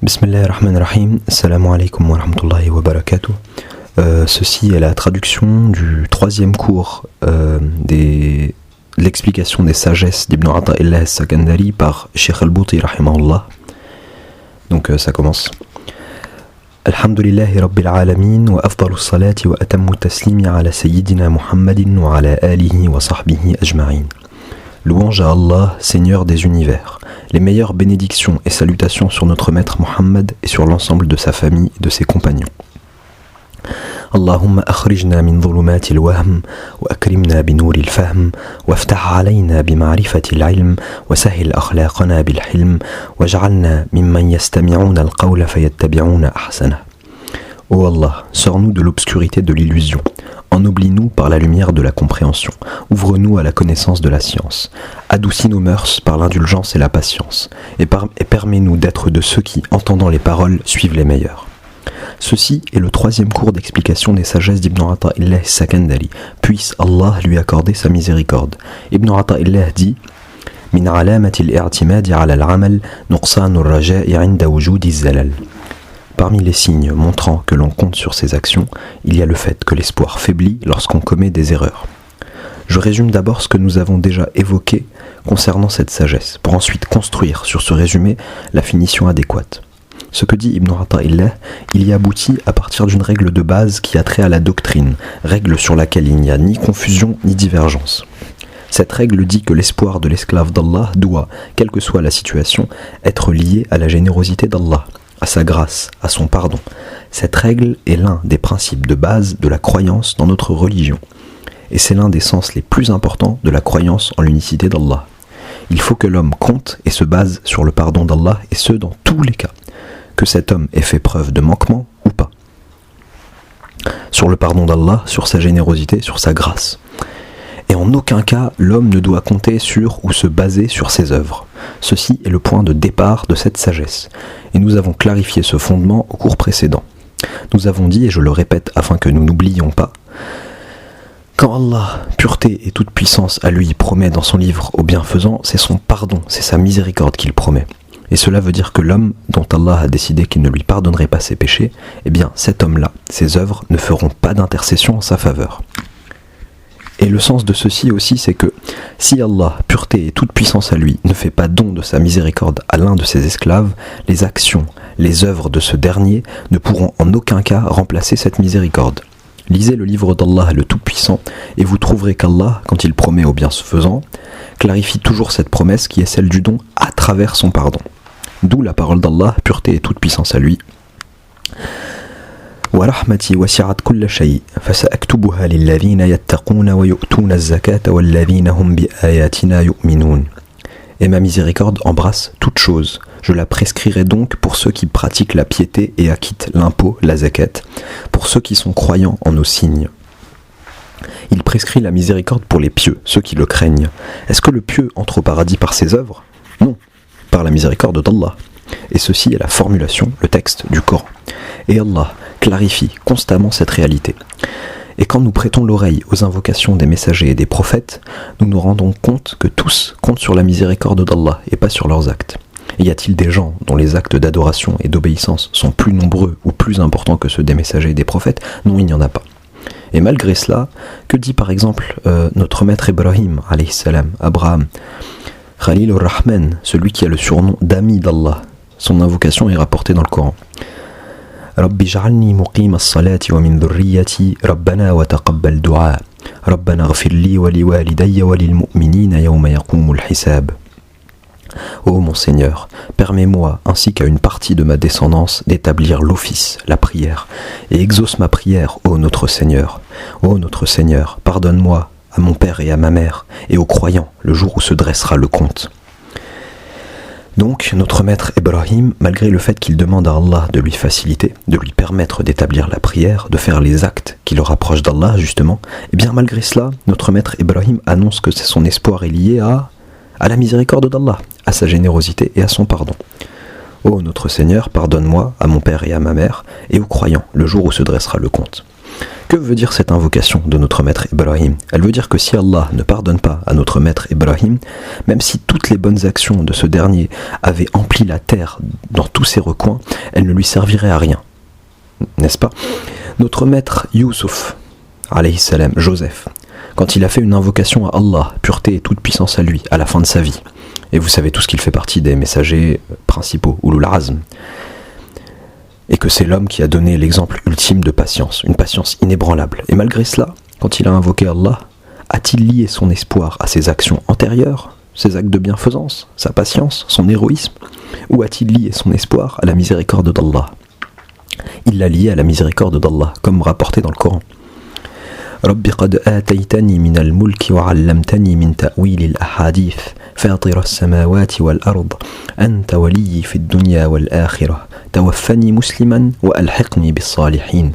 Bismillahirrahmanirrahim. Assalamu alaikum wa rahmatullahi wa barakatuh. Ceci est la traduction du troisième cours de l'explication des sagesses d'Ibn Ata'illah al-Sakandari par Sheikh al-Bouti rahimahullah. Donc ça commence. Alhamdulillahi rabbil alamin wa afdalus salati wa atammu taslimi ala sayyidina Muhammadin wa ala alihi wa sahbihi ajma'in. Louange à Allah, Seigneur des univers. Les meilleures bénédictions et salutations sur notre maître Muhammad et sur l'ensemble de sa famille et de ses compagnons. Allahumma akhrijna min dhulumati al-wahm wa akrimna bi nouri al-fahm waftah alayna bi ma'rifati al-ilm wa sahhil akhlaqana bil hilm waj'alna mimman yastami'una al-qawla fayattabi'una ahsana. Ô Allah, sors-nous de l'obscurité de l'illusion. Ennoblis-nous par la lumière de la compréhension. Ouvre-nous à la connaissance de la science. Adoucis nos mœurs par l'indulgence et la patience. Et permets-nous d'être de ceux qui, entendant les paroles, suivent les meilleurs. Ceci est le troisième cours d'explication des sagesses d'Ibn Ata'illah al-Sakandari. Puisse Allah lui accorder sa miséricorde. Ibn Ata'illah dit « Min alamati al-i'timadi ala al-amal nuqsanu ar-raja'i 'inda wujudi az-zalal » Parmi les signes montrant que l'on compte sur ses actions, il y a le fait que l'espoir faiblit lorsqu'on commet des erreurs. Je résume d'abord ce que nous avons déjà évoqué concernant cette sagesse, pour ensuite construire sur ce résumé la finition adéquate. Ce que dit Ibn Ata'illah, il y aboutit à partir d'une règle de base qui a trait à la doctrine, règle sur laquelle il n'y a ni confusion ni divergence. Cette règle dit que l'espoir de l'esclave d'Allah doit, quelle que soit la situation, être lié à la générosité d'Allah, à sa grâce, à son pardon. Cette règle est l'un des principes de base de la croyance dans notre religion. Et c'est l'un des sens les plus importants de la croyance en l'unicité d'Allah. Il faut que l'homme compte et se base sur le pardon d'Allah, et ce dans tous les cas, que cet homme ait fait preuve de manquement ou pas. Sur le pardon d'Allah, sur sa générosité, sur sa grâce. Et en aucun cas, l'homme ne doit compter sur ou se baser sur ses œuvres. Ceci est le point de départ de cette sagesse. Et nous avons clarifié ce fondement au cours précédent. Nous avons dit, et je le répète afin que nous n'oublions pas, quand Allah, pureté et toute puissance à lui, promet dans son livre aux bienfaisants, c'est son pardon, c'est sa miséricorde qu'il promet. Et cela veut dire que l'homme dont Allah a décidé qu'il ne lui pardonnerait pas ses péchés, eh bien cet homme-là, ses œuvres ne feront pas d'intercession en sa faveur. Et le sens de ceci aussi, c'est que si Allah, pureté et toute puissance à lui, ne fait pas don de sa miséricorde à l'un de ses esclaves, les actions, les œuvres de ce dernier ne pourront en aucun cas remplacer cette miséricorde. Lisez le livre d'Allah le Tout-Puissant et vous trouverez qu'Allah, quand il promet aux bienfaisants, clarifie toujours cette promesse qui est celle du don à travers son pardon. D'où la parole d'Allah, pureté et toute puissance à lui. ورحمتي وسعت كل شيء فسأكتبها للذين يتقون ويؤتون الزكاة والذين هم بآياتنا يؤمنون. Et ma miséricorde embrasse toute chose. Je la prescrirai donc pour ceux qui pratiquent la piété et acquittent l'impôt, la zakat, pour ceux qui sont croyants en nos signes. Il prescrit la miséricorde pour les pieux, ceux qui le craignent. Est-ce que le pieux entre au paradis par ses œuvres ? Non, par la miséricorde d'Allah. Et ceci est la formulation, le texte du Coran. Et Allah clarifie constamment cette réalité. Et quand nous prêtons l'oreille aux invocations des messagers et des prophètes, nous nous rendons compte que tous comptent sur la miséricorde d'Allah et pas sur leurs actes. Et y a-t-il des gens dont les actes d'adoration et d'obéissance sont plus nombreux ou plus importants que ceux des messagers et des prophètes ? Non, il n'y en a pas. Et malgré cela, que dit par exemple notre maître Ibrahim, alayhi salam, Abraham, Khalil ar-Rahman, celui qui a le surnom d'ami d'Allah? Son invocation est rapportée dans le Coran. رب اجعلني مقيم الصلاة ومن ذريتي ربنا وتقبل دعاء ربنا اغفر لي ولوالدي وللمؤمنين يوم يقوم الحساب. Ô mon Seigneur, permets-moi, ainsi qu'à une partie de ma descendance, d'établir l'office, la prière, et exauce ma prière, ô notre Seigneur. Ô notre Seigneur, pardonne-moi, à mon père et à ma mère, et aux croyants, le jour où se dressera le compte. Donc, notre maître Ibrahim, malgré le fait qu'il demande à Allah de lui faciliter, de lui permettre d'établir la prière, de faire les actes qui le rapprochent d'Allah, justement, et bien malgré cela, notre maître Ibrahim annonce que son espoir est lié à la miséricorde d'Allah, à sa générosité et à son pardon. Ô notre Seigneur, pardonne-moi, à mon père et à ma mère, et aux croyants, le jour où se dressera le compte. Que veut dire cette invocation de notre maître Ibrahim? Elle veut dire que si Allah ne pardonne pas à notre maître Ibrahim, même si toutes les bonnes actions de ce dernier avaient empli la terre dans tous ses recoins, elles ne lui serviraient à rien. N'est-ce pas? Notre maître Youssouf, alayhi salam, Joseph, quand il a fait une invocation à Allah, pureté et toute puissance à lui, à la fin de sa vie, et vous savez tous qu'il fait partie des messagers principaux, Ulul Azm, et que c'est l'homme qui a donné l'exemple ultime de patience, une patience inébranlable. Et malgré cela, quand il a invoqué Allah, a-t-il lié son espoir à ses actions antérieures, ses actes de bienfaisance, sa patience, son héroïsme, ou a-t-il lié son espoir à la miséricorde d'Allah? Il l'a lié à la miséricorde d'Allah, comme rapporté dans le Coran. رب قد آتيتني من الملك وعلمتني من تأويل الأحاديث فاطر السماوات والأرض أنت ولي في الدنيا والآخرة توفني مسلما وألحقني بالصالحين.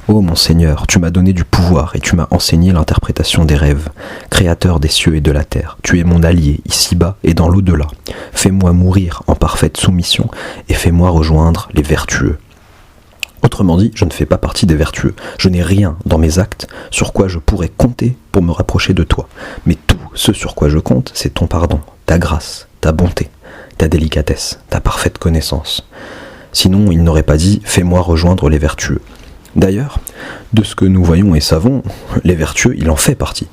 Ô mon Seigneur, tu m'as donné du pouvoir et tu m'as enseigné l'interprétation des rêves, créateur des cieux et de la terre. Tu es mon allié ici-bas et dans l'au-delà. Fais-moi mourir en parfaite soumission et fais-moi rejoindre les vertueux. Autrement dit, je ne fais pas partie des vertueux. Je n'ai rien dans mes actes sur quoi je pourrais compter pour me rapprocher de toi. Mais tout ce sur quoi je compte, c'est ton pardon, ta grâce, ta bonté, ta délicatesse, ta parfaite connaissance. Sinon, il n'aurait pas dit « fais-moi rejoindre les vertueux ». D'ailleurs, de ce que nous voyons et savons, les vertueux, il en fait partie.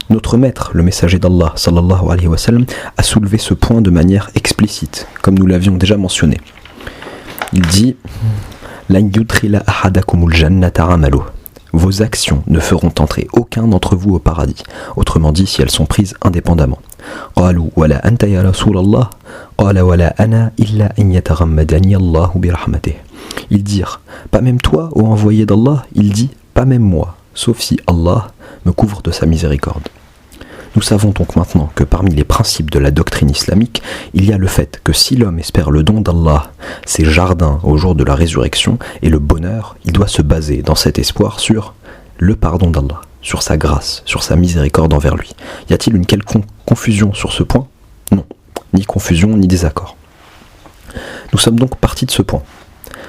Notre maître, le messager d'Allah, sallallahu alayhi wa sallam, a soulevé ce point de manière explicite, comme nous l'avions déjà mentionné. Il dit « Vos actions ne feront entrer aucun d'entre vous au paradis. Autrement dit, si elles sont prises indépendamment. Ils dirent, pas même toi, ô envoyé d'Allah? Il dit, pas même moi, sauf si Allah me couvre de sa miséricorde. Nous savons donc maintenant que parmi les principes de la doctrine islamique, il y a le fait que si l'homme espère le don d'Allah, ses jardins au jour de la résurrection et le bonheur, il doit se baser dans cet espoir sur le pardon d'Allah, sur sa grâce, sur sa miséricorde envers lui. Y a-t-il une quelconque confusion sur ce point? Non, ni confusion ni désaccord. Nous sommes donc partis de ce point.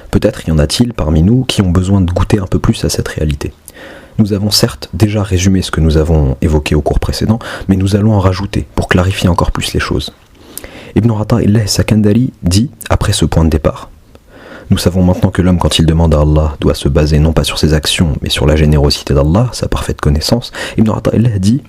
Peut-être y en a-t-il parmi nous qui ont besoin de goûter un peu plus à cette réalité. Nous avons certes déjà résumé ce que nous avons évoqué au cours précédent, mais nous allons en rajouter pour clarifier encore plus les choses. Ibn Ata'illah Sakandari dit, après ce point de départ, nous savons maintenant que l'homme, quand il demande à Allah, doit se baser non pas sur ses actions, mais sur la générosité d'Allah, sa parfaite connaissance. Ibn Ata'illah dit,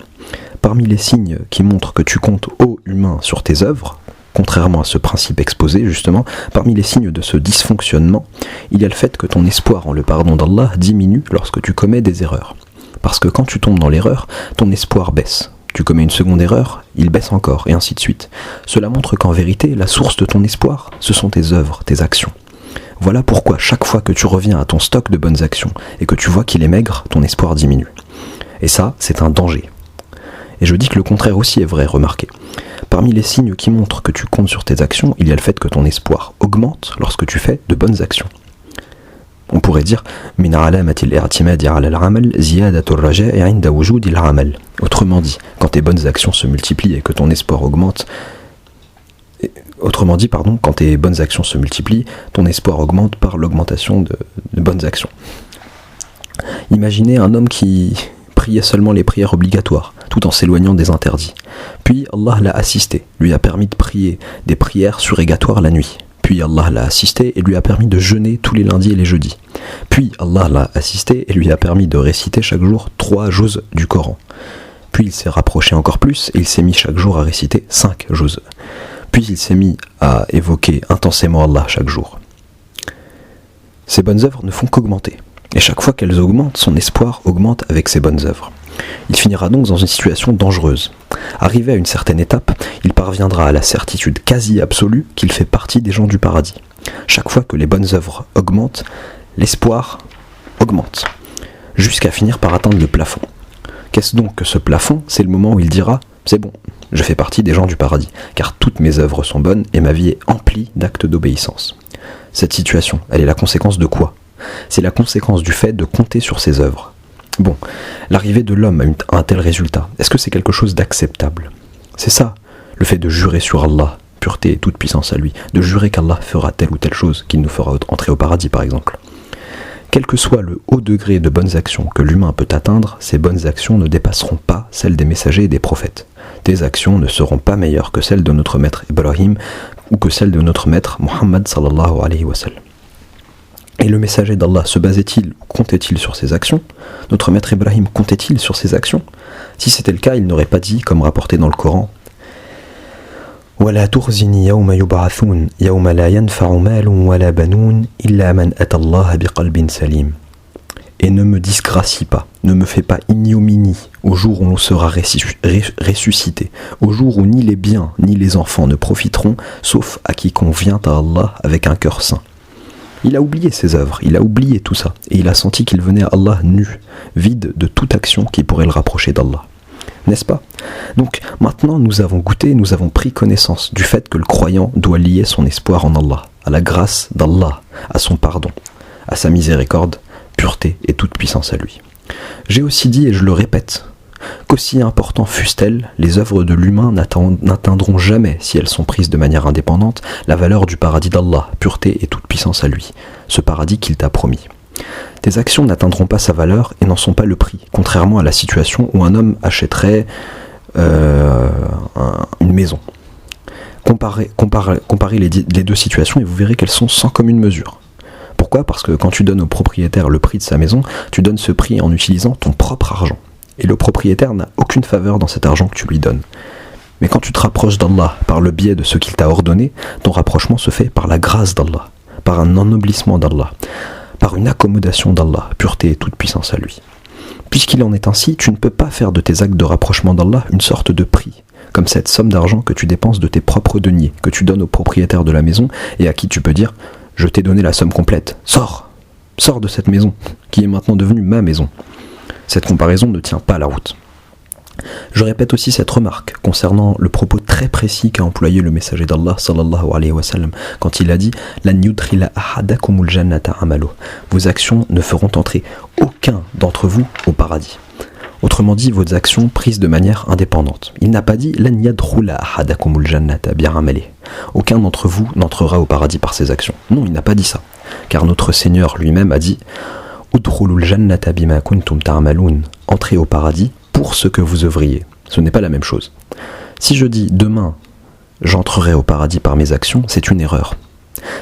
parmi les signes qui montrent que tu comptes, ô humain, sur tes œuvres, contrairement à ce principe exposé, justement, parmi les signes de ce dysfonctionnement, il y a le fait que ton espoir en le pardon d'Allah diminue lorsque tu commets des erreurs. Parce que quand tu tombes dans l'erreur, ton espoir baisse. Tu commets une seconde erreur, il baisse encore, et ainsi de suite. Cela montre qu'en vérité, la source de ton espoir, ce sont tes œuvres, tes actions. Voilà pourquoi chaque fois que tu reviens à ton stock de bonnes actions, et que tu vois qu'il est maigre, ton espoir diminue. Et ça, c'est un danger. Et je dis que le contraire aussi est vrai, remarquez. Parmi les signes qui montrent que tu comptes sur tes actions, il y a le fait que ton espoir augmente lorsque tu fais de bonnes actions. On pourrait dire autrement dit, quand tes bonnes actions se multiplient et que ton espoir augmente, quand tes bonnes actions se multiplient, ton espoir augmente par l'augmentation de bonnes actions. Imaginez un homme qui priait seulement les prières obligatoires, tout en s'éloignant des interdits. Puis Allah l'a assisté, lui a permis de prier des prières surrogatoires la nuit. Puis Allah l'a assisté et lui a permis de jeûner tous les lundis et les jeudis. Puis Allah l'a assisté et lui a permis de réciter chaque jour 3 juz du Coran. Puis il s'est rapproché encore plus et il s'est mis chaque jour à réciter 5 juz. Puis il s'est mis à évoquer intensément Allah chaque jour. Ces bonnes œuvres ne font qu'augmenter. Et chaque fois qu'elles augmentent, son espoir augmente avec ses bonnes œuvres. Il finira donc dans une situation dangereuse. Arrivé à une certaine étape, il parviendra à la certitude quasi absolue qu'il fait partie des gens du paradis. Chaque fois que les bonnes œuvres augmentent, l'espoir augmente, jusqu'à finir par atteindre le plafond. Qu'est-ce donc que ce plafond? C'est le moment où il dira « c'est bon, je fais partie des gens du paradis, car toutes mes œuvres sont bonnes et ma vie est emplie d'actes d'obéissance. » Cette situation, elle est la conséquence de quoi? C'est la conséquence du fait de compter sur ses œuvres. Bon, l'arrivée de l'homme à un tel résultat, est-ce que c'est quelque chose d'acceptable? C'est ça, le fait de jurer sur Allah, pureté et toute puissance à lui, de jurer qu'Allah fera telle ou telle chose, qu'il nous fera entrer au paradis par exemple. Quel que soit le haut degré de bonnes actions que l'humain peut atteindre, ces bonnes actions ne dépasseront pas celles des messagers et des prophètes. Tes actions ne seront pas meilleures que celles de notre maître Ibrahim ou que celles de notre maître Muhammad sallallahu alayhi wa sallam. Et le messager d'Allah se basait-il ou comptait-il sur ses actions? Notre maître Ibrahim comptait-il sur ses actions? Si c'était le cas, il n'aurait pas dit, comme rapporté dans le Coran, وَلَا تُخْزِنِي يَوْمَ يُبْعَثُونَ يَوْمَ لَا يَنْفَعُ مَالٌ وَلَا بَنُونَ إِلَّا مَنْ أَتَى اللَّهَ بِقَلْبٍ سَلِيمٍ. Et ne me disgracie pas, ne me fais pas ignominie au jour où l'on sera ressuscité, au jour où ni les biens ni les enfants ne profiteront, sauf à quiconque vient à Allah avec un cœur saint. Il a oublié ses œuvres, il a oublié tout ça, et il a senti qu'il venait à Allah nu, vide de toute action qui pourrait le rapprocher d'Allah. N'est-ce pas? Donc maintenant nous avons goûté, nous avons pris connaissance du fait que le croyant doit lier son espoir en Allah, à la grâce d'Allah, à son pardon, à sa miséricorde, pureté et toute puissance à lui. J'ai aussi dit, et je le répète, qu'aussi important fussent-elles, les œuvres de l'humain n'atteindront jamais, si elles sont prises de manière indépendante, la valeur du paradis d'Allah, pureté et toute puissance à lui, ce paradis qu'il t'a promis. Tes actions n'atteindront pas sa valeur et n'en sont pas le prix, contrairement à la situation où un homme achèterait une maison. Comparez les deux situations et vous verrez qu'elles sont sans commune mesure. Pourquoi? Parce que quand tu donnes au propriétaire le prix de sa maison, tu donnes ce prix en utilisant ton propre argent. Et le propriétaire n'a aucune faveur dans cet argent que tu lui donnes. Mais quand tu te rapproches d'Allah par le biais de ce qu'il t'a ordonné, ton rapprochement se fait par la grâce d'Allah, par un ennoblissement d'Allah, par une accommodation d'Allah, pureté et toute puissance à lui. Puisqu'il en est ainsi, tu ne peux pas faire de tes actes de rapprochement d'Allah une sorte de prix, comme cette somme d'argent que tu dépenses de tes propres deniers, que tu donnes au propriétaire de la maison et à qui tu peux dire « Je t'ai donné la somme complète, sors de cette maison, qui est maintenant devenue ma maison ». Cette comparaison ne tient pas la route. Je répète aussi cette remarque concernant le propos très précis qu'a employé le messager d'Allah sallallahu alayhi wa sallam quand il a dit « Lan yudkhila ahadakumul jannata amalu » Vos actions ne feront entrer aucun d'entre vous au paradis. Autrement dit, vos actions prises de manière indépendante. Il n'a pas dit « Lan yadkhula ahadakumul jannata bi amali » Aucun d'entre vous n'entrera au paradis par ses actions. Non, il n'a pas dit ça. Car notre Seigneur lui-même a dit « Udkhulul jannata bima kuntum ta'malun » Entrez au paradis pour ce que vous œuvriez. Ce n'est pas la même chose. Si je dis demain, j'entrerai au paradis par mes actions, c'est une erreur.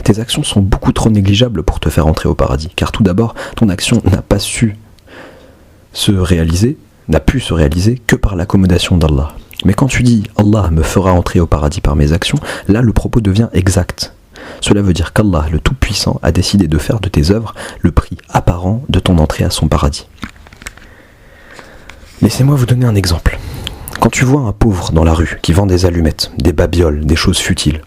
Tes actions sont beaucoup trop négligeables pour te faire entrer au paradis, car tout d'abord, ton action n'a pu se réaliser que par l'accommodation d'Allah. Mais quand tu dis « Allah me fera entrer au paradis par mes actions », là le propos devient exact. Cela veut dire qu'Allah, le Tout-Puissant, a décidé de faire de tes œuvres le prix apparent de ton entrée à son paradis. Laissez-moi vous donner un exemple. Quand tu vois un pauvre dans la rue qui vend des allumettes, des babioles, des choses futiles,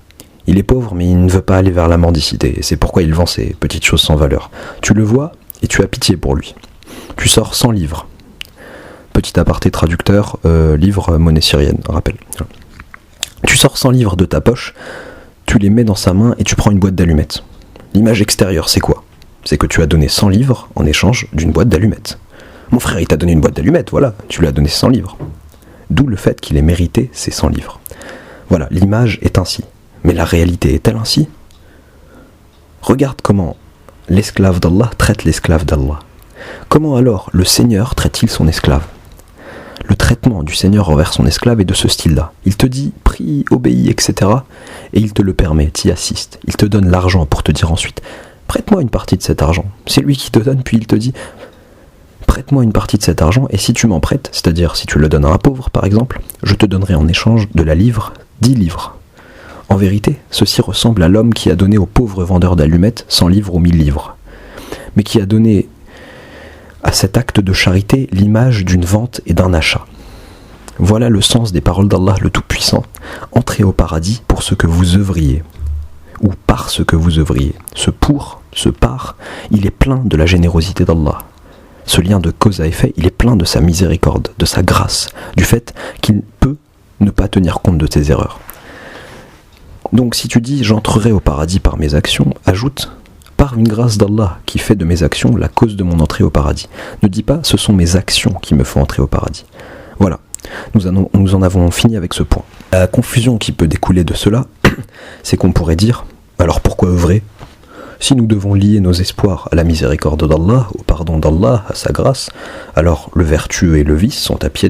il est pauvre mais il ne veut pas aller vers la mendicité et c'est pourquoi il vend ces petites choses sans valeur. Tu le vois et tu as pitié pour lui. Tu sors 100 livres. Petit aparté traducteur, livre monnaie syrienne, rappel. Tu sors 100 livres de ta poche, tu les mets dans sa main et tu prends une boîte d'allumettes. L'image extérieure, c'est quoi? C'est que tu as donné 100 livres en échange d'une boîte d'allumettes. Mon frère, il t'a donné une boîte d'allumettes, voilà, tu lui as donné 100 livres. D'où le fait qu'il ait mérité ces 100 livres. Voilà, l'image est ainsi. Mais la réalité est-elle ainsi? Regarde comment l'esclave d'Allah traite l'esclave d'Allah. Comment alors le Seigneur traite-t-il son esclave? Le traitement du Seigneur envers son esclave est de ce style-là. Il te dit, prie, obéis, etc. Et il te le permet, t'y assiste. Il te donne l'argent pour te dire ensuite, prête-moi une partie de cet argent. C'est lui qui te donne, puis il te dit, prête-moi une partie de cet argent, et si tu m'en prêtes, c'est-à-dire si tu le donnes à un pauvre par exemple, je te donnerai en échange de la livre 10 livres. En vérité, ceci ressemble à l'homme qui a donné au pauvre vendeur d'allumettes 100 livres ou 1000 livres, mais qui a donné à cet acte de charité l'image d'une vente et d'un achat. Voilà le sens des paroles d'Allah le Tout-Puissant. Entrez au paradis pour ce que vous œuvriez, ou par ce que vous œuvriez. Ce pour, ce par, il est plein de la générosité d'Allah. Ce lien de cause à effet, il est plein de sa miséricorde, de sa grâce, du fait qu'il peut ne pas tenir compte de tes erreurs. Donc si tu dis « j'entrerai au paradis par mes actions », ajoute « par une grâce d'Allah qui fait de mes actions la cause de mon entrée au paradis ». Ne dis pas « ce sont mes actions qui me font entrer au paradis ». Voilà, nous en avons fini avec ce point. La confusion qui peut découler de cela, c'est qu'on pourrait dire « alors pourquoi œuvrer ? Si nous devons lier nos espoirs à la miséricorde d'Allah, au pardon d'Allah, à sa grâce, alors le vertueux et le vicieux sont à pied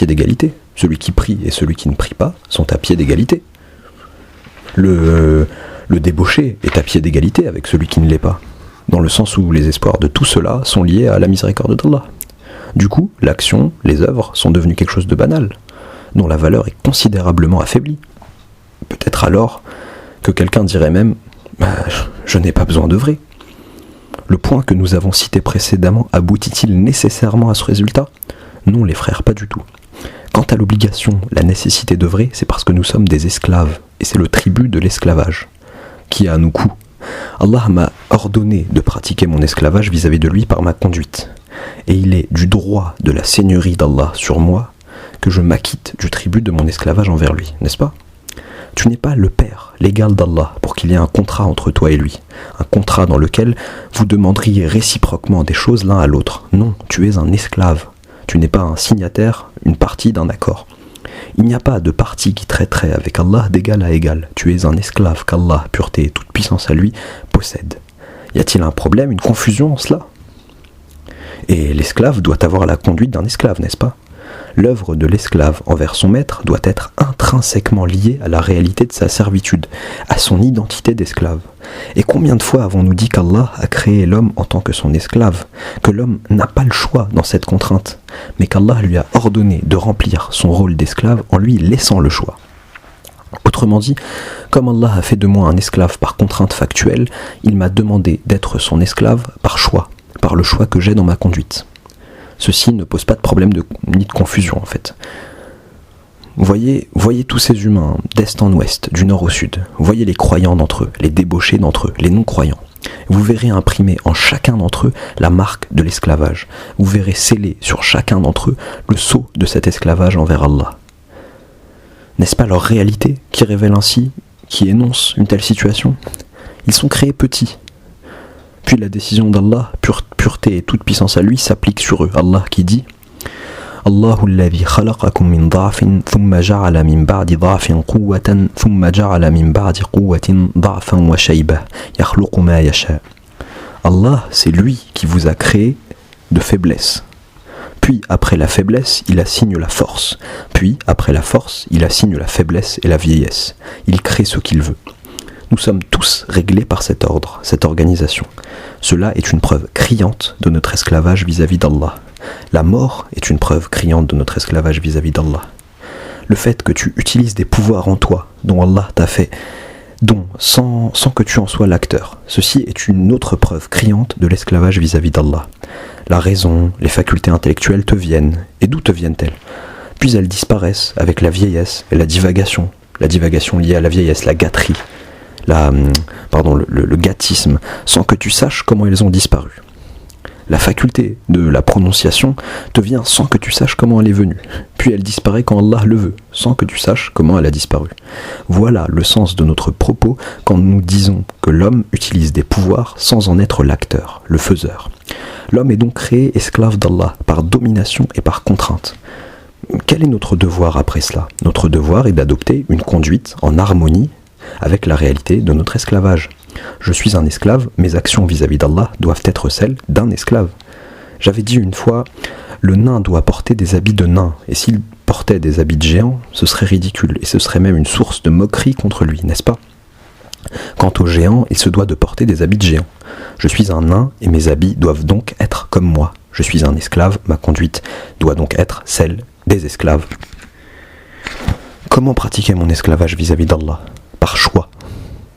d'égalité. Celui qui prie et celui qui ne prie pas sont à pied d'égalité. Le débauché est à pied d'égalité avec celui qui ne l'est pas, dans le sens où les espoirs de tout cela sont liés à la miséricorde d'Allah. Du coup, l'action, les œuvres sont devenues quelque chose de banal, dont la valeur est considérablement affaiblie. Peut-être alors que quelqu'un dirait même « je n'ai pas besoin d'œuvrer ». Le point que nous avons cité précédemment aboutit-il nécessairement à ce résultat ? Non les frères, pas du tout. Quant à l'obligation, la nécessité d'œuvrer, c'est parce que nous sommes des esclaves, et c'est le tribut de l'esclavage, qui a à nous coup. Allah m'a ordonné de pratiquer mon esclavage vis-à-vis de lui par ma conduite, et il est du droit de la seigneurie d'Allah sur moi que je m'acquitte du tribut de mon esclavage envers lui, n'est-ce pas ? Tu n'es pas le père légal d'Allah pour qu'il y ait un contrat entre toi et lui, un contrat dans lequel vous demanderiez réciproquement des choses l'un à l'autre. Non, tu es un esclave. Tu n'es pas un signataire, une partie d'un accord. Il n'y a pas de partie qui traiterait avec Allah d'égal à égal. Tu es un esclave qu'Allah, pureté et toute puissance à lui, possède. Y a-t-il un problème, une confusion en cela ? Et l'esclave doit avoir la conduite d'un esclave, n'est-ce pas ? L'œuvre de l'esclave envers son maître doit être intrinsèquement liée à la réalité de sa servitude, à son identité d'esclave. Et combien de fois avons-nous dit qu'Allah a créé l'homme en tant que son esclave, que l'homme n'a pas le choix dans cette contrainte, mais qu'Allah lui a ordonné de remplir son rôle d'esclave en lui laissant le choix. Autrement dit, comme Allah a fait de moi un esclave par contrainte factuelle, il m'a demandé d'être son esclave par choix, par le choix que j'ai dans ma conduite. Ceci ne pose pas de problème ni de confusion en fait. Voyez tous ces humains d'est en ouest, du nord au sud. Voyez les croyants d'entre eux, les débauchés d'entre eux, les non-croyants. Vous verrez imprimer en chacun d'entre eux la marque de l'esclavage. Vous verrez sceller sur chacun d'entre eux le sceau de cet esclavage envers Allah. N'est-ce pas leur réalité qui révèle ainsi, qui énonce une telle situation ? Ils sont créés petits. Puis la décision d'Allah, pureté et toute puissance à lui, s'applique sur eux. Allah qui dit Allahu alladhi khalaqakum min dha'fin thumma ja'ala min ba'di dha'fin quwwatan thumma ja'ala min ba'di quwwatin dha'fan wa shaybah yakhluqu ma yasha. Allah, c'est lui qui vous a créé de faiblesse. Puis après la faiblesse, il assigne la force. Puis après la force, il assigne la faiblesse et la vieillesse. Il crée ce qu'il veut. Nous sommes tous réglés par cet ordre, cette organisation. Cela est une preuve criante de notre esclavage vis-à-vis d'Allah. La mort est une preuve criante de notre esclavage vis-à-vis d'Allah. Le fait que tu utilises des pouvoirs en toi, dont Allah t'a fait, sans que tu en sois l'acteur, ceci est une autre preuve criante de l'esclavage vis-à-vis d'Allah. La raison, les facultés intellectuelles te viennent. Et d'où te viennent-elles ? Puis elles disparaissent avec la vieillesse et la divagation liée à la vieillesse, la gâterie. Le gâtisme, sans que tu saches comment elles ont disparu. La faculté de la prononciation te vient sans que tu saches comment elle est venue. Puis elle disparaît quand Allah le veut, sans que tu saches comment elle a disparu. Voilà le sens de notre propos quand nous disons que l'homme utilise des pouvoirs sans en être l'acteur, le faiseur. L'homme est donc créé esclave d'Allah par domination et par contrainte. Quel est notre devoir après cela ? Notre devoir est d'adopter une conduite en harmonie avec la réalité de notre esclavage. Je suis un esclave, mes actions vis-à-vis d'Allah doivent être celles d'un esclave. J'avais dit une fois, le nain doit porter des habits de nain, et s'il portait des habits de géant, ce serait ridicule, et ce serait même une source de moquerie contre lui, n'est-ce pas ? Quant au géant, il se doit de porter des habits de géant. Je suis un nain, et mes habits doivent donc être comme moi. Je suis un esclave, ma conduite doit donc être celle des esclaves. Comment pratiquer mon esclavage vis-à-vis d'Allah ? Par choix,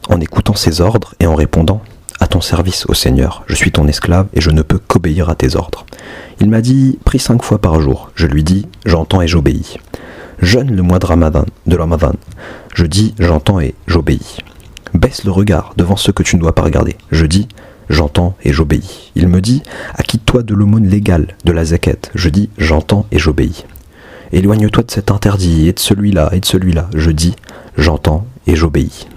en écoutant ses ordres et en répondant « À ton service, ô Seigneur, je suis ton esclave et je ne peux qu'obéir à tes ordres. » Il m'a dit « Prie 5 fois par jour ». Je lui dis « J'entends et j'obéis ». Jeûne le mois de Ramadan. Je dis « J'entends et j'obéis ». Baisse le regard devant ceux que tu ne dois pas regarder. Je dis « J'entends et j'obéis ». Il me dit « Acquitte-toi de l'aumône légale, de la zakat ». Je dis « J'entends et j'obéis ». Éloigne-toi de cet interdit et de celui-là et de celui-là. Je dis « J'entends et j'obéis ».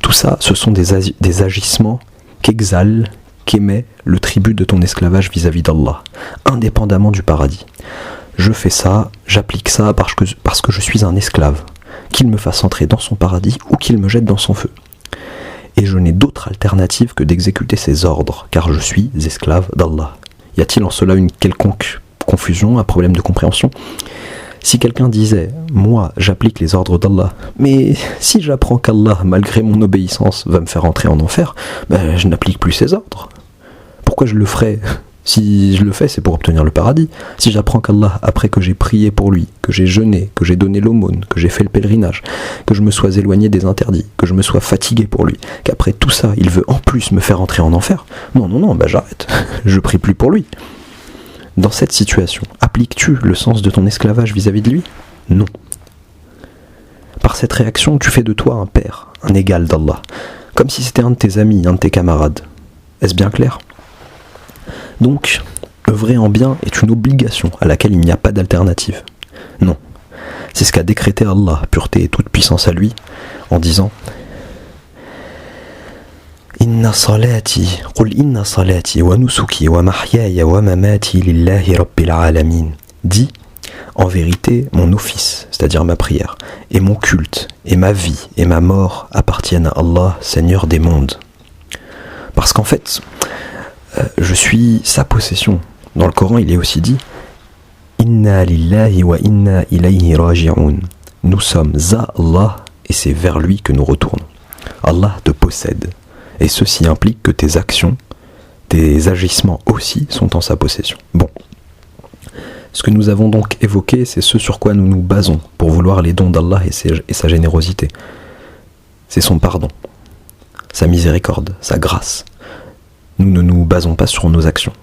Tout ça, ce sont des agissements qu'exhale, qu'émet le tribut de ton esclavage vis-à-vis d'Allah, indépendamment du paradis. Je fais ça, j'applique ça parce que je suis un esclave, qu'il me fasse entrer dans son paradis ou qu'il me jette dans son feu. et je n'ai d'autre alternative que d'exécuter ses ordres, car je suis esclave d'Allah. Y a-t-il en cela une quelconque confusion, un problème de compréhension ? Si quelqu'un disait « Moi, j'applique les ordres d'Allah, mais si j'apprends qu'Allah, malgré mon obéissance, va me faire entrer en enfer, je n'applique plus ses ordres. Pourquoi je le ferais ? Si je le fais, c'est pour obtenir le paradis. Si j'apprends qu'Allah, après que j'ai prié pour lui, que j'ai jeûné, que j'ai donné l'aumône, que j'ai fait le pèlerinage, que je me sois éloigné des interdits, que je me sois fatigué pour lui, qu'après tout ça, il veut en plus me faire entrer en enfer, non, j'arrête, je prie plus pour lui. » Dans cette situation, appliques-tu le sens de ton esclavage vis-à-vis de lui ? Non. Par cette réaction, tu fais de toi un père, un égal d'Allah, comme si c'était un de tes amis, un de tes camarades. Est-ce bien clair ? Donc, œuvrer en bien est une obligation à laquelle il n'y a pas d'alternative. Non. C'est ce qu'a décrété Allah, pureté et toute puissance à lui, en disant Inna salati, qul inna salati wa nusuki wa mahyaya wa mamati lillahi rabbil alamin. Dis, en vérité, mon office, c'est-à-dire ma prière, et mon culte, et ma vie, et ma mort appartiennent à Allah, Seigneur des mondes. Parce qu'en fait, je suis sa possession. Dans le Coran, il est aussi dit Inna lillahi wa inna ilayhi raji'un. Nous sommes à Allah et c'est vers lui que nous retournons. Allah te possède. Et ceci implique que tes actions, tes agissements aussi sont en sa possession. Bon. Ce que nous avons donc évoqué, c'est ce sur quoi nous nous basons pour vouloir les dons d'Allah et sa générosité. C'est son pardon, sa miséricorde, sa grâce. Nous ne nous basons pas sur nos actions.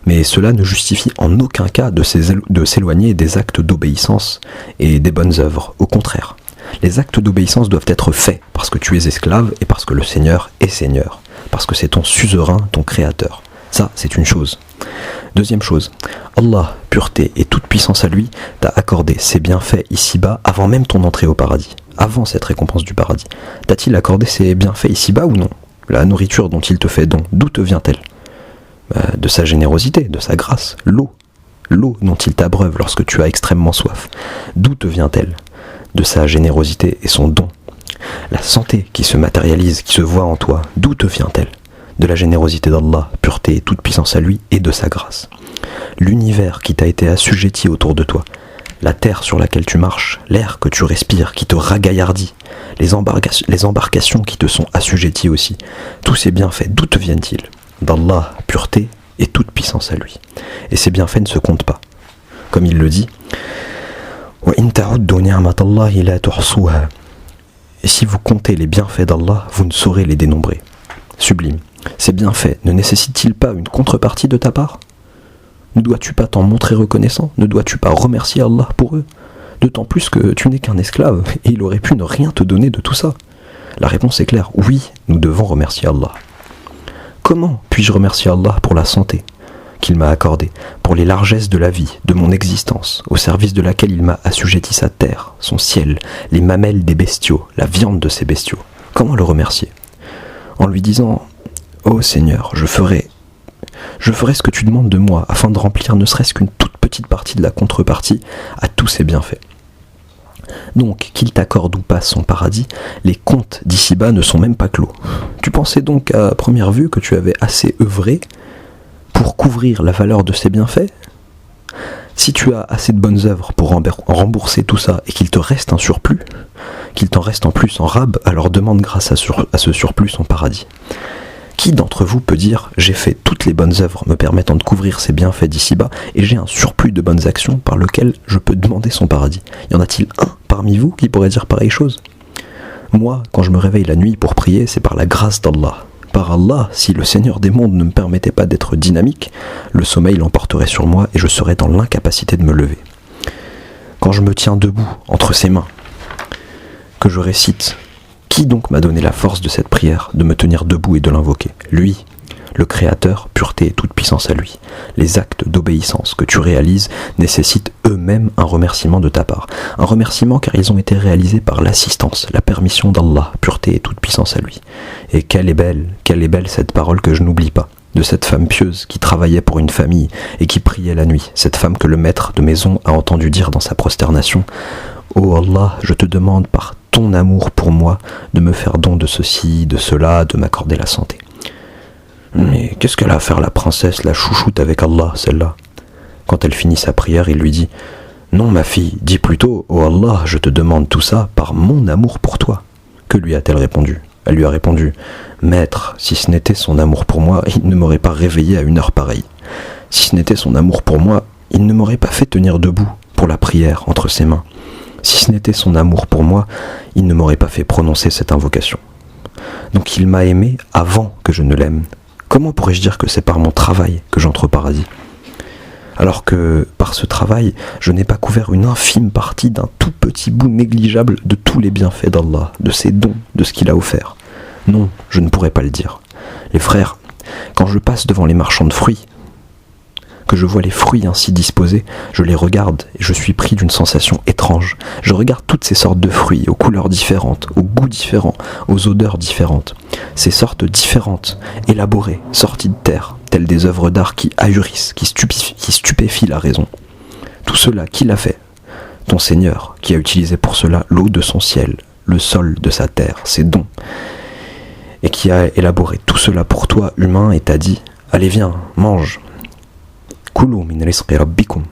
Mais cela ne justifie en aucun cas de s'éloigner des actes d'obéissance et des bonnes œuvres. Au contraire, les actes d'obéissance doivent être faits parce que tu es esclave et parce que le Seigneur est Seigneur. Parce que c'est ton suzerain, ton créateur. Ça, c'est une chose. Deuxième chose, Allah, pureté et toute puissance à lui, t'a accordé ses bienfaits ici-bas avant même ton entrée au paradis. Avant cette récompense du paradis. T'a-t-il accordé ses bienfaits ici-bas ou non ? La nourriture dont il te fait don, d'où te vient-elle ? De sa générosité, de sa grâce. L'eau dont il t'abreuve lorsque tu as extrêmement soif. D'où te vient-elle ? De sa générosité et son don. La santé qui se matérialise, qui se voit en toi, d'où te vient-elle ? De la générosité d'Allah, pureté et toute puissance à lui, et de sa grâce. L'univers qui t'a été assujetti autour de toi, la terre sur laquelle tu marches, l'air que tu respires, qui te ragaillardit, les embarcations qui te sont assujetties aussi, tous ces bienfaits, d'où te viennent-ils ? D'Allah, pureté et toute puissance à lui. Et ces bienfaits ne se comptent pas. Comme il le dit, et si vous comptez les bienfaits d'Allah, vous ne saurez les dénombrer. Sublime. Ces bienfaits ne nécessitent-ils pas une contrepartie de ta part ? Ne dois-tu pas t'en montrer reconnaissant ? Ne dois-tu pas remercier Allah pour eux ? D'autant plus que tu n'es qu'un esclave, et il aurait pu ne rien te donner de tout ça. La réponse est claire, oui, nous devons remercier Allah. Comment puis-je remercier Allah pour la santé qu'il m'a accordée, pour les largesses de la vie, de mon existence, au service de laquelle il m'a assujetti sa terre, son ciel, les mamelles des bestiaux, la viande de ces bestiaux ? Comment le remercier ? En lui disant « Ô Seigneur, je ferai ce que tu demandes de moi afin de remplir ne serait-ce qu'une toute petite partie de la contrepartie à tous ces bienfaits. » Donc, qu'il t'accorde ou pas son paradis, les comptes d'ici-bas ne sont même pas clos. Tu pensais donc à première vue que tu avais assez œuvré pour couvrir la valeur de ces bienfaits ? Si tu as assez de bonnes œuvres pour rembourser tout ça et qu'il te reste un surplus, qu'il t'en reste en plus en rab, alors demande grâce à ce surplus son paradis. Qui d'entre vous peut dire « J'ai fait toutes les bonnes œuvres me permettant de couvrir ces bienfaits d'ici-bas et j'ai un surplus de bonnes actions par lequel je peux demander son paradis ?» Y en a-t-il un parmi vous qui pourrait dire pareille chose ? Moi, quand je me réveille la nuit pour prier, c'est par la grâce d'Allah. Par Allah, si le Seigneur des mondes ne me permettait pas d'être dynamique, le sommeil l'emporterait sur moi et je serais dans l'incapacité de me lever. Quand je me tiens debout entre ses mains, que je récite, qui donc m'a donné la force de cette prière, de me tenir debout et de l'invoquer ? Lui, le Créateur, pureté et toute puissance à lui. Les actes d'obéissance que tu réalises nécessitent eux-mêmes un remerciement de ta part. Un remerciement car ils ont été réalisés par l'assistance, la permission d'Allah, pureté et toute puissance à lui. Et quelle est belle cette parole que je n'oublie pas, de cette femme pieuse qui travaillait pour une famille et qui priait la nuit, cette femme que le maître de maison a entendu dire dans sa prosternation « Oh Allah, je te demande par ton amour pour moi de me faire don de ceci, de cela, de m'accorder la santé. Mais qu'est-ce qu'elle a à faire la princesse, la chouchoute avec Allah, celle-là? Quand elle finit sa prière, il lui dit « Non ma fille, dis plutôt « Oh Allah, je te demande tout ça par mon amour pour toi. » Que lui a-t-elle répondu? Elle lui a répondu « Maître, si ce n'était son amour pour moi, il ne m'aurait pas réveillé à une heure pareille. Si ce n'était son amour pour moi, il ne m'aurait pas fait tenir debout pour la prière entre ses mains. Si ce n'était son amour pour moi, il ne m'aurait pas fait prononcer cette invocation. Donc il m'a aimé avant que je ne l'aime. Comment pourrais-je dire que c'est par mon travail que j'entre au paradis ? Alors que par ce travail, je n'ai pas couvert une infime partie d'un tout petit bout négligeable de tous les bienfaits d'Allah, de ses dons, de ce qu'il a offert. Non, je ne pourrais pas le dire. Les frères, quand je passe devant les marchands de fruits, que je vois les fruits ainsi disposés, je les regarde et je suis pris d'une sensation étrange. Je regarde toutes ces sortes de fruits, aux couleurs différentes, aux goûts différents, aux odeurs différentes. Ces sortes différentes, élaborées, sorties de terre, telles des œuvres d'art qui ahurissent, qui stupéfient la raison. Tout cela, qui l'a fait? Ton Seigneur, qui a utilisé pour cela l'eau de son ciel, le sol de sa terre, ses dons, et qui a élaboré tout cela pour toi, humain, et t'a dit « Allez, viens, mange ». Kulu min rizqi rabbikum.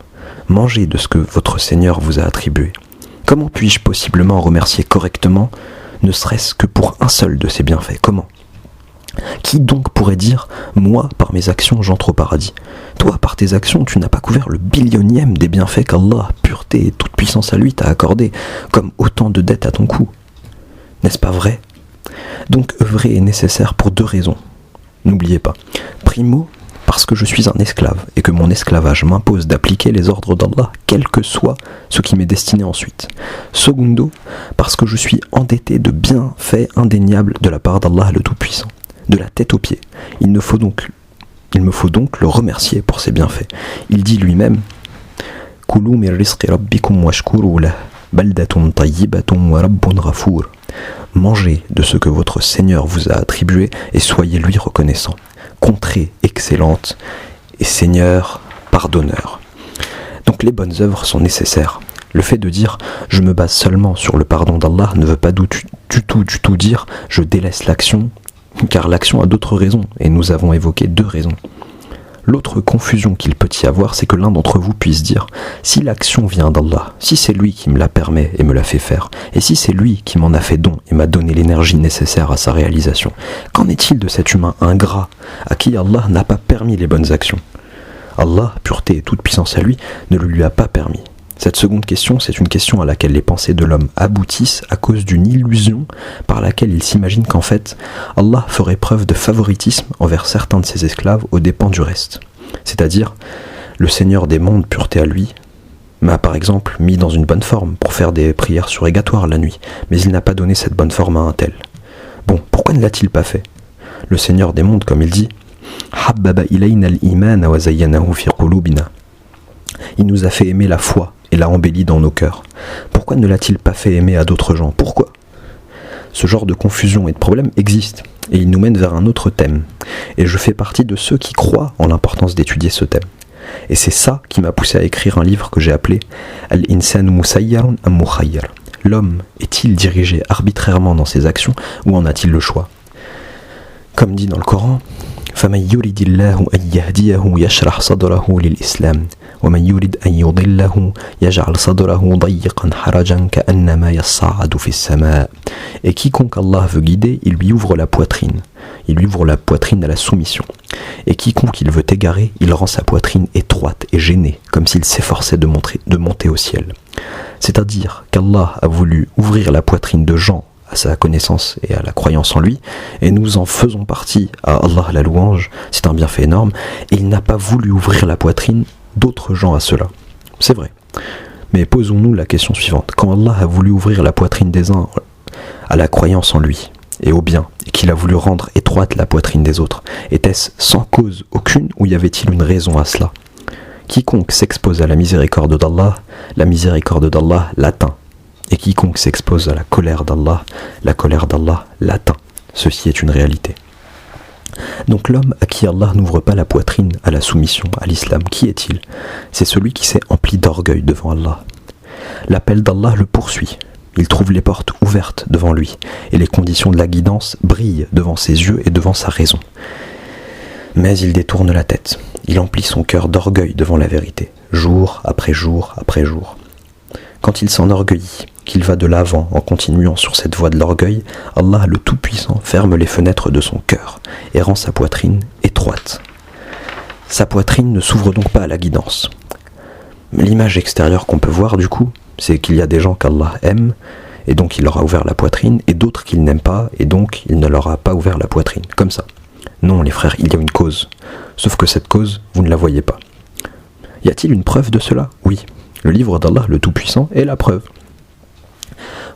Mangez de ce que votre Seigneur vous a attribué. Comment puis-je possiblement remercier correctement, ne serait-ce que pour un seul de ces bienfaits? Comment? Qui donc pourrait dire « Moi, par mes actions, j'entre au paradis ». Toi, par tes actions, tu n'as pas couvert le billionième des bienfaits qu'Allah, pureté et toute puissance à lui, t'a accordé, comme autant de dettes à ton cou. N'est-ce pas vrai? Donc œuvrer est nécessaire pour deux raisons. N'oubliez pas. Primo, parce que je suis un esclave et que mon esclavage m'impose d'appliquer les ordres d'Allah, quel que soit ce qui m'est destiné ensuite. Secundo, parce que je suis endetté de bienfaits indéniables de la part d'Allah le Tout-Puissant, de la tête aux pieds. Il me faut donc le remercier pour ses bienfaits. Il dit lui-même « Kulu min rizqi rabbikum washkuru lah, baldatun tayyibatun wa rabbun ghafour » Mangez de ce que votre Seigneur vous a attribué et soyez lui reconnaissant. Contrée excellente et Seigneur pardonneur. Donc les bonnes œuvres sont nécessaires. Le fait de dire « je me base seulement sur le pardon d'Allah » ne veut pas du tout dire « je délaisse l'action » car l'action a d'autres raisons et nous avons évoqué deux raisons. L'autre confusion qu'il peut y avoir, c'est que l'un d'entre vous puisse dire « si l'action vient d'Allah, si c'est lui qui me la permet et me la fait faire, et si c'est lui qui m'en a fait don et m'a donné l'énergie nécessaire à sa réalisation, qu'en est-il de cet humain ingrat à qui Allah n'a pas permis les bonnes actions? Allah, pureté et toute puissance à lui, ne le lui a pas permis. » Cette seconde question, c'est une question à laquelle les pensées de l'homme aboutissent à cause d'une illusion par laquelle il s'imagine qu'en fait, Allah ferait preuve de favoritisme envers certains de ses esclaves aux dépens du reste. C'est-à-dire, le Seigneur des mondes, pureté à lui, m'a par exemple mis dans une bonne forme pour faire des prières surrogatoires la nuit, mais il n'a pas donné cette bonne forme à un tel. Bon, pourquoi ne l'a-t-il pas fait? Le Seigneur des mondes, comme il dit, « Habbaba ilayna al-iman wa zayyanahu fi qulubina » Il nous a fait aimer la foi et l'a embellie dans nos cœurs. Pourquoi ne l'a-t-il pas fait aimer à d'autres gens? Pourquoi? Ce genre de confusion et de problème existe, et il nous mène vers un autre thème. Et je fais partie de ceux qui croient en l'importance d'étudier ce thème. Et c'est ça qui m'a poussé à écrire un livre que j'ai appelé « Al-Insan Musayyarun am Mukhayyar ». L'homme est-il dirigé arbitrairement dans ses actions ou en a-t-il le choix? Comme dit dans le Coran, فَمَنْ يُرِدِ اللَّهُ أَنْ يَهْدِيَهُ يَشْرَحْ صَدْرَهُ لِلْإِسْلَامِ وَمَنْ يُرِدْ أَنْ يُضِلَّهُ يَجْعَلْ صَدْرَهُ ضَيِّقًا حَرَجًا كَأَنَّمَا يَصَّعَّدُ فِي السَّمَاءِ. Et quiconque Allah veut guider, il lui ouvre la poitrine. Il lui ouvre la poitrine à la soumission. Et quiconque il veut égarer, il rend sa poitrine étroite et gênée, comme s'il s'efforçait de monter au ciel. C'est-à-dire qu'Allah a voulu ouvrir la poitrine de gens à sa connaissance et à la croyance en lui, et nous en faisons partie, à Allah la louange, c'est un bienfait énorme, et il n'a pas voulu ouvrir la poitrine d'autres gens à cela. C'est vrai. Mais posons-nous la question suivante. Quand Allah a voulu ouvrir la poitrine des uns à la croyance en lui et au bien, et qu'il a voulu rendre étroite la poitrine des autres, était-ce sans cause aucune ou y avait-il une raison à cela? Quiconque s'expose à la miséricorde d'Allah l'atteint. Et quiconque s'expose à la colère d'Allah l'atteint. Ceci est une réalité. Donc l'homme à qui Allah n'ouvre pas la poitrine à la soumission, à l'islam, qui est-il? C'est celui qui s'est empli d'orgueil devant Allah. L'appel d'Allah le poursuit. il trouve les portes ouvertes devant lui, et les conditions de la guidance brillent devant ses yeux et devant sa raison. Mais il détourne la tête, il emplit son cœur d'orgueil devant la vérité, jour après jour après jour. Quand il s'enorgueillit, qu'il va de l'avant en continuant sur cette voie de l'orgueil, Allah le Tout-Puissant ferme les fenêtres de son cœur et rend sa poitrine étroite. Sa poitrine ne s'ouvre donc pas à la guidance. L'image extérieure qu'on peut voir du coup, c'est qu'il y a des gens qu'Allah aime, et donc il leur a ouvert la poitrine, et d'autres qu'il n'aime pas, et donc il ne leur a pas ouvert la poitrine, comme ça. Non les frères, il y a une cause, sauf que cette cause, vous ne la voyez pas. Y a-t-il une preuve de cela ? Oui, le livre d'Allah, le Tout-Puissant, est la preuve.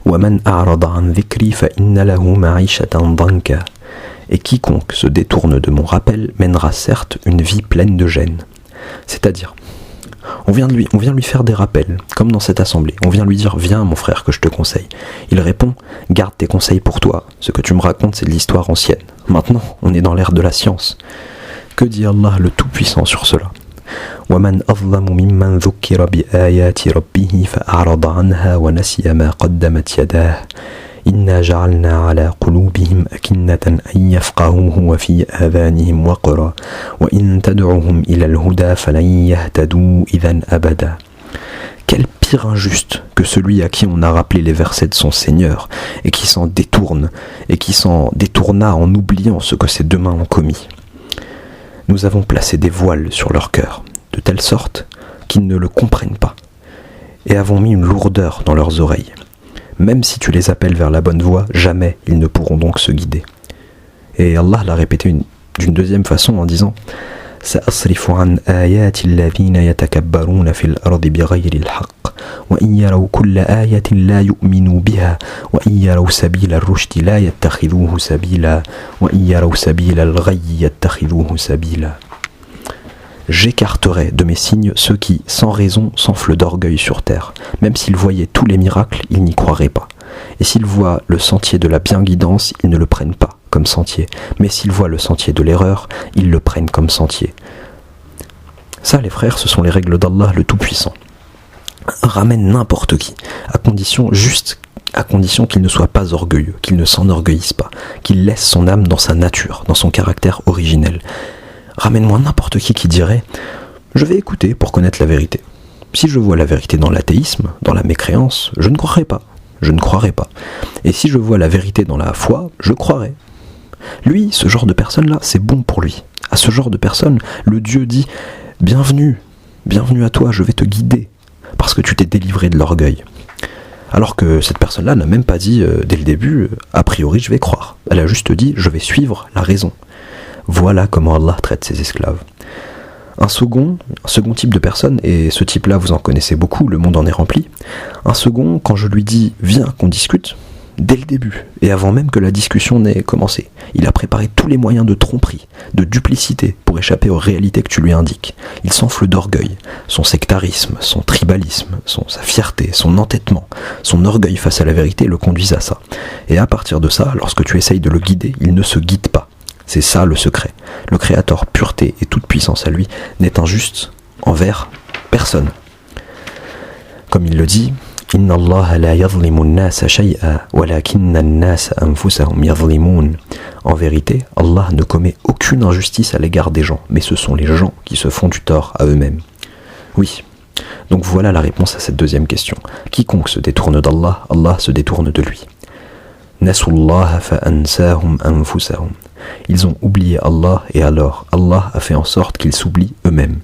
وَمَنْ أَعْرَضَ عَنْ ذِكْرِي فَإِنَّ لَهُ مَعِيشَةً ضَنْكًا. Et quiconque se détourne de mon rappel mènera certes une vie pleine de gêne. C'est-à-dire, on vient lui faire des rappels, comme dans cette assemblée. On vient lui dire, viens mon frère que je te conseille. Il répond, garde tes conseils pour toi. Ce que tu me racontes c'est de l'histoire ancienne. Maintenant, on est dans l'ère de la science. Que dit Allah le Tout-Puissant sur cela ? وَمَنْ أَظْلَمُ مِمَّنْ ذُكِّرَ بِآيَاتِ رَبِّهِ فَأَعْرَضَ عَنْهَا وَنَسِيَ مَا قَدَّمَتْ يَدَاهُ إِنَّا جَعَلْنَا عَلَى قُلُوبِهِمْ أَكِنَّةً أَنْ يَفْقَهُوهُ وَفِي آذَانِهِمْ وَقْرًا وَإِنْ تَدْعُهُمْ إِلَى الْهُدَى فَلَنْ يَهْتَدُوا إِذًا أَبَدًا. Quel pire injuste que celui à qui on a rappelé les versets de son Seigneur et qui s'en détourne et qui s'en détourna en oubliant ce que ses deux mains ont commis. Nous avons placé des voiles sur leur cœur, de telle sorte qu'ils ne le comprennent pas, et avons mis une lourdeur dans leurs oreilles. Même si tu les appelles vers la bonne voie, jamais ils ne pourront donc se guider. Et Allah l'a répété d'une deuxième façon en disant « سأصرف عن آيات الذين يتكبرون في الأرض بغير الحق وإن يروا كل آية لا يؤمنوا بها وإن يروا سبيل الرشد لا يتخذوه سبيلا وإن يروا سبيل الغي يتخذوه سبيلا » J'écarterai de mes signes ceux qui, sans raison, s'enflent d'orgueil sur terre. Même s'ils voyaient tous les miracles, ils n'y croiraient pas. Et s'ils voient le sentier de la bien-guidance, ils ne le prennent pas comme sentier. Mais s'ils voient le sentier de l'erreur, ils le prennent comme sentier. Ça, les frères, ce sont les règles d'Allah le Tout-Puissant. Ramène n'importe qui, à condition qu'il ne soit pas orgueilleux, qu'il ne s'enorgueillisse pas, qu'il laisse son âme dans sa nature, dans son caractère originel. Ramène-moi n'importe qui dirait « Je vais écouter pour connaître la vérité. Si je vois la vérité dans l'athéisme, dans la mécréance, je ne croirai pas. Je ne croirai pas. Et si je vois la vérité dans la foi, je croirai. » Lui, ce genre de personne-là, c'est bon pour lui. À ce genre de personne, le Dieu dit « Bienvenue, bienvenue à toi, je vais te guider, parce que tu t'es délivré de l'orgueil. » Alors que cette personne-là n'a même pas dit dès le début « A priori, je vais croire. » Elle a juste dit « Je vais suivre la raison. » Voilà comment Allah traite ses esclaves. Un second type de personne, et ce type-là vous en connaissez beaucoup, le monde en est rempli. Un second, quand je lui dis « Viens qu'on discute », dès le début, et avant même que la discussion n'ait commencé, il a préparé tous les moyens de tromperie, de duplicité, pour échapper aux réalités que tu lui indiques. Il s'enfle d'orgueil, son sectarisme, son tribalisme, sa fierté, son entêtement, son orgueil face à la vérité le conduisent à ça. Et à partir de ça, lorsque tu essayes de le guider, il ne se guide pas. C'est ça le secret. Le Créateur, pureté et toute puissance à lui, n'est injuste envers personne. Comme il le dit, « Inna Allah la yazlimu an-nasa shay'a, walakinna an-nasa anfusahum yazlimun » En vérité, Allah ne commet aucune injustice à l'égard des gens, mais ce sont les gens qui se font du tort à eux-mêmes. Oui. Donc voilà la réponse à cette deuxième question. Quiconque se détourne d'Allah, Allah se détourne de lui. Nasullaha fa'ansahum anfusahum. Ils ont oublié Allah et alors Allah a fait en sorte qu'ils s'oublient eux-mêmes.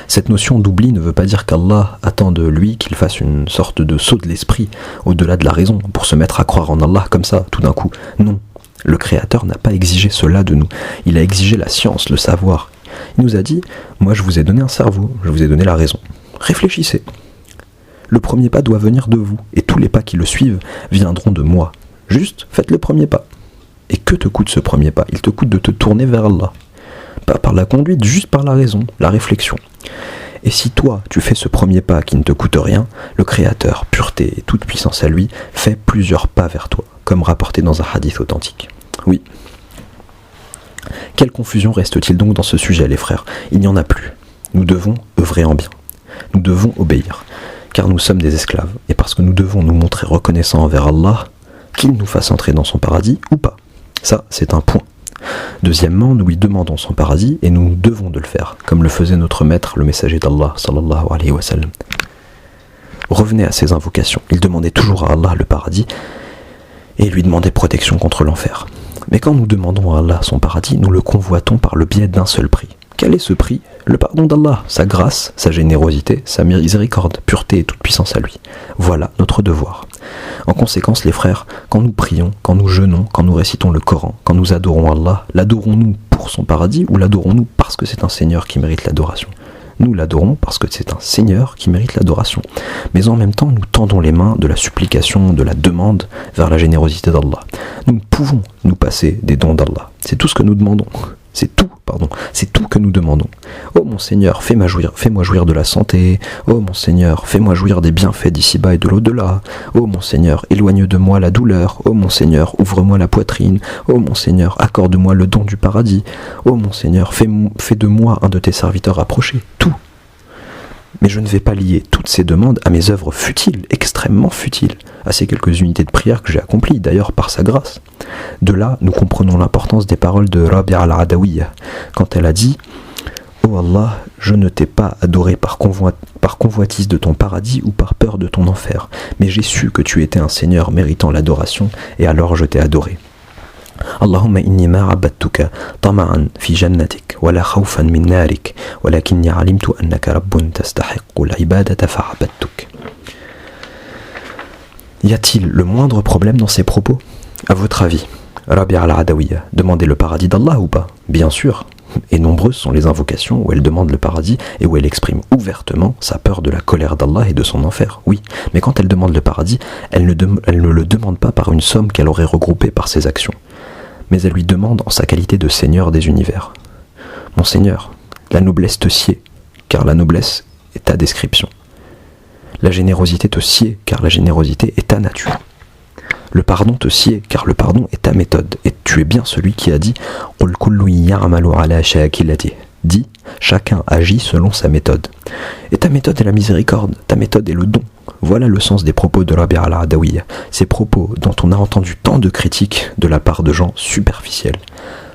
Cette notion d'oubli ne veut pas dire qu'Allah attend de lui qu'il fasse une sorte de saut de l'esprit au-delà de la raison pour se mettre à croire en Allah comme ça, tout d'un coup. Non, le Créateur n'a pas exigé cela de nous. Il a exigé la science, le savoir. Il nous a dit, moi je vous ai donné un cerveau, je vous ai donné la raison. Réfléchissez. Le premier pas doit venir de vous, et tous les pas qui le suivent viendront de moi. Juste, faites le premier pas. Et que te coûte ce premier pas ? Il te coûte de te tourner vers Allah. Pas par la conduite, juste par la raison, la réflexion. Et si toi, tu fais ce premier pas qui ne te coûte rien, le Créateur, pureté et toute puissance à lui, fait plusieurs pas vers toi, comme rapporté dans un hadith authentique. Oui. Quelle confusion reste-t-il donc dans ce sujet, les frères ? Il n'y en a plus. Nous devons œuvrer en bien. Nous devons obéir. car nous sommes des esclaves, et parce que nous devons nous montrer reconnaissants envers Allah, qu'il nous fasse entrer dans son paradis ou pas. Ça, c'est un point. Deuxièmement, nous lui demandons son paradis, et nous devons de le faire, comme le faisait notre maître, le messager d'Allah, sallallahu alayhi wa sallam. Revenez à ses invocations. Il demandait toujours à Allah le paradis, et lui demandait protection contre l'enfer. Mais quand nous demandons à Allah son paradis, nous le convoitons par le biais d'un seul prix. Quel est ce prix ? Le pardon d'Allah, sa grâce, sa générosité, sa miséricorde, pureté et toute puissance à lui. Voilà notre devoir. En conséquence, les frères, quand nous prions, quand nous jeûnons, quand nous récitons le Coran, quand nous adorons Allah, l'adorons-nous pour son paradis ou l'adorons-nous parce que c'est un Seigneur qui mérite l'adoration ? Nous l'adorons parce que c'est un Seigneur qui mérite l'adoration. Mais en même temps, nous tendons les mains de la supplication, de la demande vers la générosité d'Allah. Nous ne pouvons nous passer des dons d'Allah. C'est tout ce que nous demandons. C'est tout que nous demandons. Oh mon Seigneur, fais-moi jouir de la santé. Oh mon Seigneur, fais-moi jouir des bienfaits d'ici-bas et de l'au-delà. Oh mon Seigneur, éloigne de moi la douleur. Oh mon Seigneur, ouvre-moi la poitrine. Oh mon Seigneur, accorde-moi le don du paradis. Oh mon Seigneur, fais de moi un de tes serviteurs rapprochés. Tout. Mais je ne vais pas lier toutes ces demandes à mes œuvres futiles, extrêmement futiles, à ces quelques unités de prière que j'ai accomplies, d'ailleurs par sa grâce. De là, nous comprenons l'importance des paroles de Rabi'a al-Adawiyya, quand elle a dit « Oh Allah, je ne t'ai pas adoré par convoitise de ton paradis ou par peur de ton enfer, mais j'ai su que tu étais un Seigneur méritant l'adoration, et alors je t'ai adoré. » Allahumma inni ma abadtuka tama'an fi jannatik wa la khawfan min narik walakinni alimtu annaka rabbun tastahiqqu al-ibadata fa'abadtuk. Y a-t-il le moindre problème dans ces propos ? À votre avis, Rabi'a al-Adawiyya demandait le paradis d'Allah ou pas ? Bien sûr, et nombreuses sont les invocations où elle demande le paradis et où elle exprime ouvertement sa peur de la colère d'Allah et de son enfer. Oui, mais quand elle demande le paradis, elle ne le demande pas par une somme qu'elle aurait regroupée par ses actions, mais elle lui demande en sa qualité de Seigneur des univers. Mon Seigneur, la noblesse te sied, car la noblesse est ta description. La générosité te sied, car la générosité est ta nature. Le pardon te sied, car le pardon est ta méthode, et tu es bien celui qui a dit « Qul kullu ya'malu ala shakilatihi » dit « Chacun agit selon sa méthode ». Et ta méthode est la miséricorde, ta méthode est le don. Voilà le sens des propos de Rabi'a al-Adawiyya, ces propos dont on a entendu tant de critiques de la part de gens superficiels.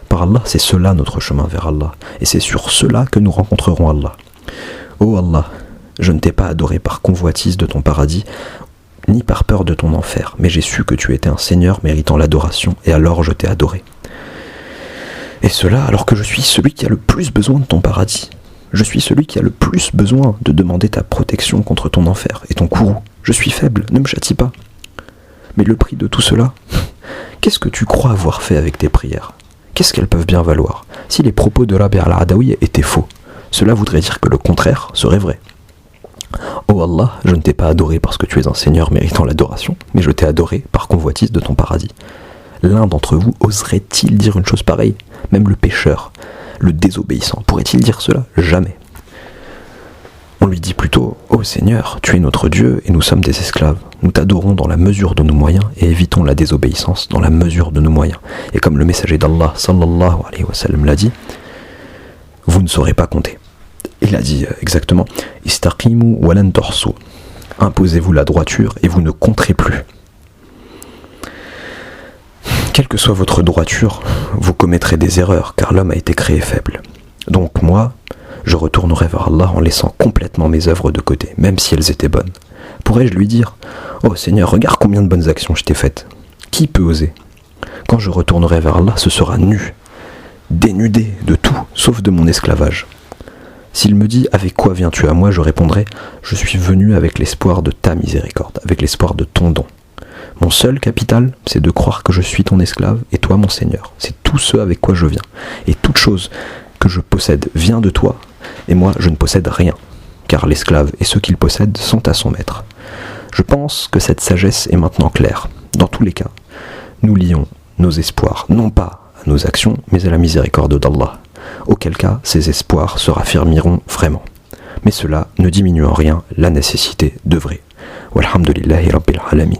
Par Allah, c'est cela notre chemin vers Allah, et c'est sur cela que nous rencontrerons Allah. Ô Allah, je ne t'ai pas adoré par convoitise de ton paradis, ni par peur de ton enfer, mais j'ai su que tu étais un Seigneur méritant l'adoration, et alors je t'ai adoré. Et cela alors que je suis celui qui a le plus besoin de ton paradis. Je suis celui qui a le plus besoin de demander ta protection contre ton enfer et ton courroux. Je suis faible, ne me châtie pas. Mais le prix de tout cela, qu'est-ce que tu crois avoir fait avec tes prières ? Qu'est-ce qu'elles peuvent bien valoir ? Si les propos de Rabi'a al-Adawiyya étaient faux, cela voudrait dire que le contraire serait vrai. Oh Allah, je ne t'ai pas adoré parce que tu es un Seigneur méritant l'adoration, mais je t'ai adoré par convoitise de ton paradis. L'un d'entre vous oserait-il dire une chose pareille ? Même le pécheur, le désobéissant, pourrait-il dire cela ? Jamais. On lui dit plutôt « Ô Seigneur, tu es notre Dieu et nous sommes des esclaves. Nous t'adorons dans la mesure de nos moyens et évitons la désobéissance dans la mesure de nos moyens. » Et comme le messager d'Allah, sallallahu alayhi wa sallam, l'a dit, vous ne saurez pas compter. Il a dit exactement « Istaqimu wa lan tuhsu » imposez-vous la droiture et vous ne compterez plus. Quelle que soit votre droiture, vous commettrez des erreurs, car l'homme a été créé faible. Donc moi, je retournerai vers Allah en laissant complètement mes œuvres de côté, même si elles étaient bonnes. Pourrais-je lui dire « Oh Seigneur, regarde combien de bonnes actions je t'ai faites. » Qui peut oser ? Quand je retournerai vers Allah, ce sera nu, dénudé de tout, sauf de mon esclavage. S'il me dit « Avec quoi viens-tu à moi ?» je répondrai « Je suis venu avec l'espoir de ta miséricorde, avec l'espoir de ton don. Mon seul capital, c'est de croire que je suis ton esclave et toi mon Seigneur. C'est tout ce avec quoi je viens. Et toute chose que je possède vient de toi, et moi je ne possède rien, car l'esclave et ceux qu'il possède sont à son maître. Je pense que cette sagesse est maintenant claire. Dans tous les cas, nous lions nos espoirs, non pas à nos actions, mais à la miséricorde d'Allah. Auquel cas, ces espoirs se raffirmeront vraiment. Mais cela ne diminue en rien la nécessité d'œuvrer. Walhamdulillahi Rabbil Alamin.